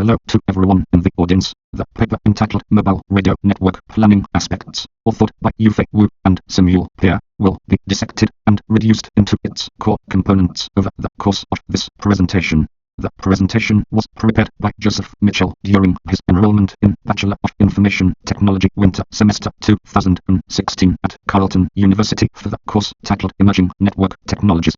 Hello to everyone in the audience. The paper entitled Mobile Radio Network Planning Aspects, authored by Yufei Wu and Simuel Pierre, will be dissected and reduced into its core components over the course of this presentation. The presentation was prepared by Joseph Mitchell during his enrollment in Bachelor of Information Technology Winter Semester 2016 at Carleton University for the course titled Emerging Network Technologies.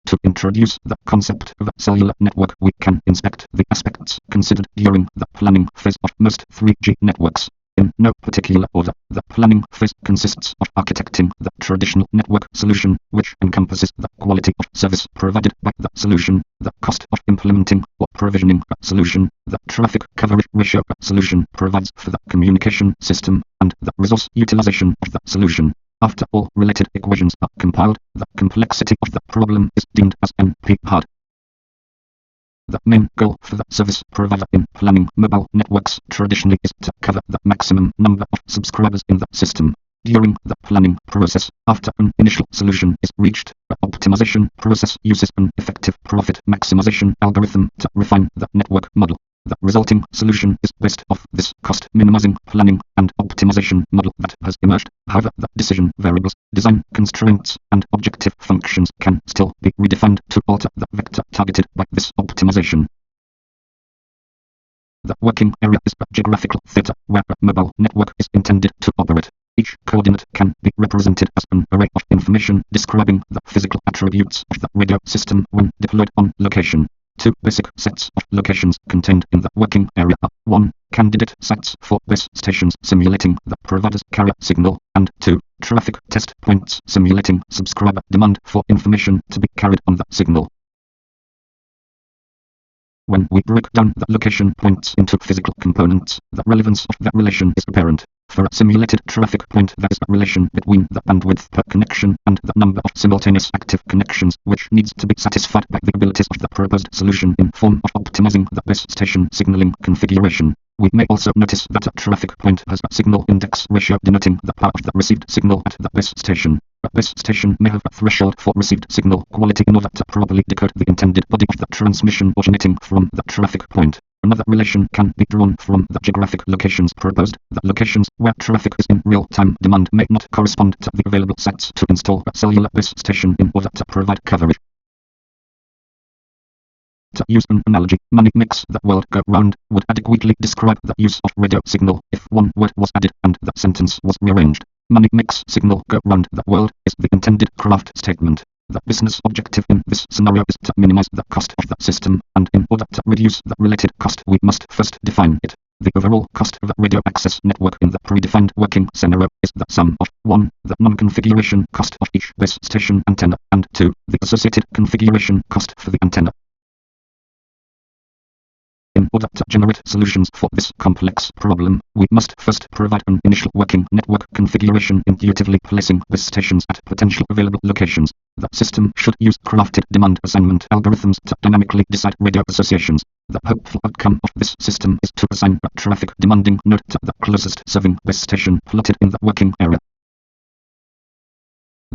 To introduce the concept of a cellular network, we can inspect the aspects considered during the planning phase of most 3G networks. In no particular order, the planning phase consists of architecting the traditional network solution, which encompasses the quality of service provided by the solution, the cost of implementing or provisioning a solution, the traffic coverage ratio a solution provides for the communication system, and the resource utilization of the solution. After all related equations are compiled, the complexity of the problem is deemed as NP-hard. The main goal for the service provider in planning mobile networks traditionally is to cover the maximum number of subscribers in the system. During the planning process, after an initial solution is reached, the optimization process uses an effective profit maximization algorithm to refine the network model. The resulting solution is based off this cost-minimizing planning and optimization model that has emerged. However, the decision variables, design constraints, and objective functions can still be redefined to alter the vector targeted by this optimization. The working area is a geographical theater where a mobile network is intended to operate. Each coordinate can be represented as an array of information describing the physical attributes of the radio system when deployed on location. Two basic sets of locations contained in the working area are 1. Candidate sites for base stations simulating the provider's carrier signal, and 2. Traffic test points simulating subscriber demand for information to be carried on the signal. When we break down the location points into physical components, the relevance of that relation is apparent. For a simulated traffic point, there is a relation between the bandwidth per connection and the number of simultaneous active connections, which needs to be satisfied by the abilities of the proposed solution in form of optimizing the base station signaling configuration. We may also notice that a traffic point has a signal index ratio denoting the power of the received signal at the base station. A base station may have a threshold for received signal quality in order to properly decode the intended body of the transmission originating from the traffic point. Another relation can be drawn from the geographic locations proposed. The locations where traffic is in real-time demand may not correspond to the available sites to install a cellular base station in order to provide coverage. To use an analogy, money makes the world go round would adequately describe the use of radio signal if one word was added and the sentence was rearranged. Money makes signal go round the world is the intended craft statement. The business objective in this scenario is to minimize the cost of the system, and in order to reduce the related cost we must first define it. The overall cost of a radio access network in the predefined working scenario is the sum of 1. The non-configuration cost of each base station antenna, and 2. The associated configuration cost for the antenna. In order to generate solutions for this complex problem, we must first provide an initial working network configuration intuitively placing base stations at potential available locations. The system should use crafted demand assignment algorithms to dynamically decide radio associations. The hopeful outcome of this system is to assign a traffic demanding node to the closest serving base station plotted in the working area.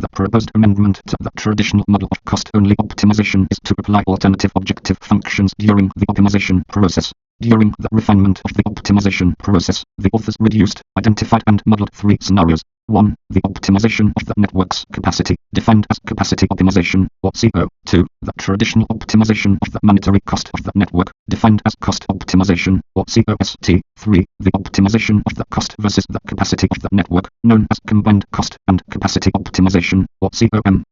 The proposed amendment to the traditional model of cost-only optimization is to apply alternative objective functions during the optimization process. During the refinement of the optimization process, the authors reduced, identified and modeled 3 scenarios. 1. The optimization of the network's capacity, defined as capacity optimization, or CO. 2. The traditional optimization of the monetary cost of the network, defined as cost optimization, or COST. 3. The optimization of the cost versus the capacity of the network, known as combined cost and capacity optimization, or COM.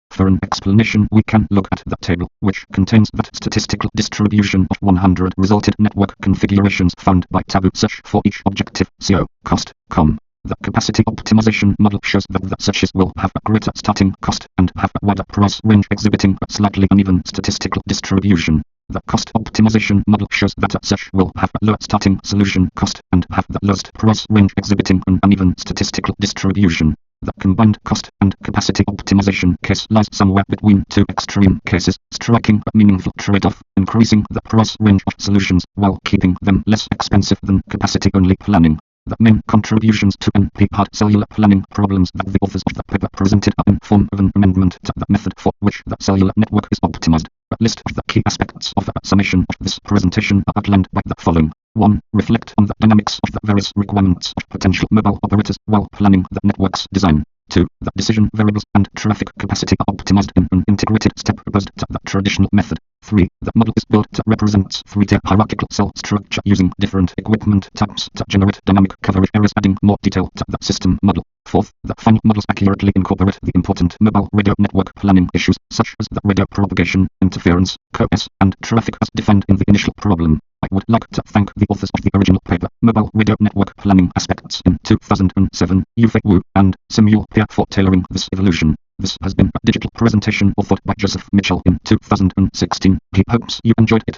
For an explanation we can look at the table, which contains that statistical distribution of 100 resulted network configurations found by taboo search for each objective, CO, cost, com. The capacity optimization model shows that the searches will have a greater starting cost and have a wider price range exhibiting a slightly uneven statistical distribution. The cost optimization model shows that a search will have a lower starting solution cost and have the lowest price range exhibiting an uneven statistical distribution. The combined cost and capacity optimization case lies somewhere between 2 extreme cases, striking a meaningful trade-off, increasing the price range of solutions while keeping them less expensive than capacity-only planning. The main contributions to NP-hard cellular planning problems that the authors of the paper presented are in form of an amendment to the method for which the cellular network is optimized. A list of the key aspects of the summation of this presentation are outlined by the following. 1. Reflect on the dynamics of the various requirements of potential mobile operators while planning the network's design. 2. The decision variables and traffic capacity are optimized in an integrated step opposed to the traditional method. 3. The model is built to represent 3-tier hierarchical cell structure using different equipment types to generate dynamic coverage areas, adding more detail to the system model. 4th, the final models accurately incorporate the important mobile radio network planning issues such as the radio propagation, interference, coax, and traffic as defined in the initial problem. I would like to thank the authors of the original paper, Mobile Radio Network Planning Aspects in 2007, Yufei Wu and Simuel Pierre for tailoring this evolution. This has been a digital presentation authored by Joseph Mitchell in 2016. He hopes you enjoyed it.